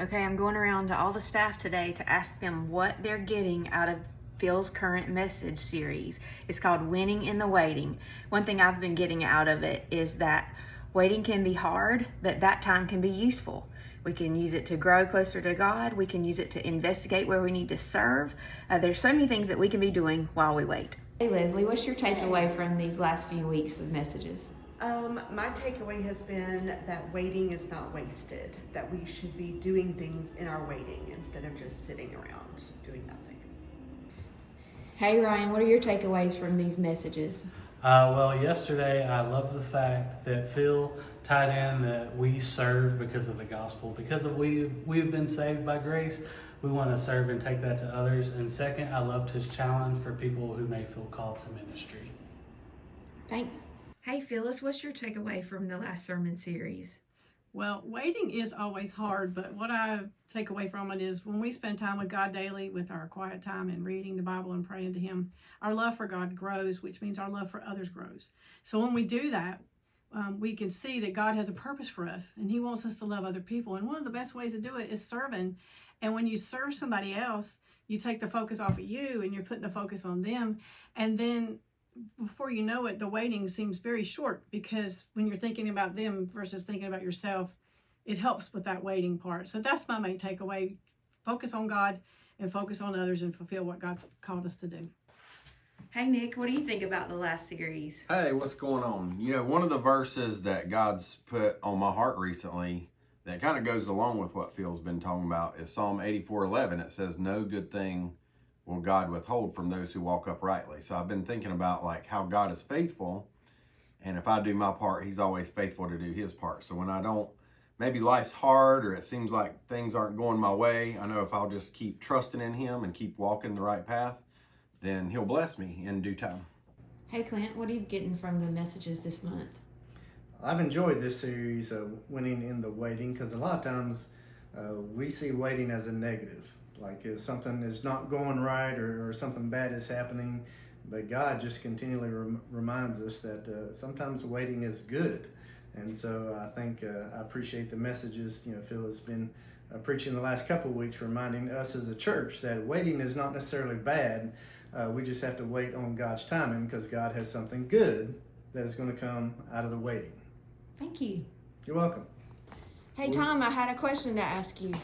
Okay, I'm going around to all the staff today to ask them what they're getting out of Phil's current message series. It's called Winning in the Waiting. One thing I've been getting out of it is that waiting can be hard, but that time can be useful. We can use it to grow closer to God. We can use it to investigate where we need to serve. There's so many things that we can be doing while we wait. Hey Leslie, what's your takeaway from these last few weeks of messages? My takeaway has been that waiting is not wasted, that we should be doing things in our waiting instead of just sitting around doing nothing. Hey Ryan, what are your takeaways from these messages? Well, yesterday I love the fact that Phil tied in that we serve because of the gospel. Because we've been saved by grace, we want to serve and take that to others. And second, I loved his challenge for people who may feel called to ministry. Thanks. Hey Phyllis, what's your takeaway from the last sermon series? Well, waiting is always hard, but what I take away from it is when we spend time with God daily with our quiet time and reading the Bible and praying to Him, our love for God grows, which means our love for others grows. So when we do that, we can see that God has a purpose for us and He wants us to love other people. And one of the best ways to do it is serving. And when you serve somebody else, you take the focus off of you and you're putting the focus on them. And then before you know it, the waiting seems very short because when you're thinking about them versus thinking about yourself, it helps with that waiting part. So that's my main takeaway. Focus on God and focus on others and fulfill what God's called us to do. Hey Nick, what do you think about the last series? Hey, what's going on? You know, one of the verses that God's put on my heart recently that kind of goes along with what Phil's been talking about is Psalm 84:11. It says, "No good thing will God withhold from those who walk uprightly." So I've been thinking about like how God is faithful, and if I do my part, He's always faithful to do His part. So when I don't, maybe life's hard or it seems like things aren't going my way, I know if I'll just keep trusting in Him and keep walking the right path, then He'll bless me in due time. Hey Clint, what are you getting from the messages this month? I've enjoyed this series of Winning in the Waiting because a lot of times we see waiting as a negative. Like if something is not going right or something bad is happening, but God just continually reminds us that sometimes waiting is good. And so I think I appreciate the messages, Phil has been preaching the last couple of weeks, reminding us as a church that waiting is not necessarily bad. We just have to wait on God's timing because God has something good that is going to come out of the waiting. Thank you. You're welcome. Hey Tom, I had a question to ask you.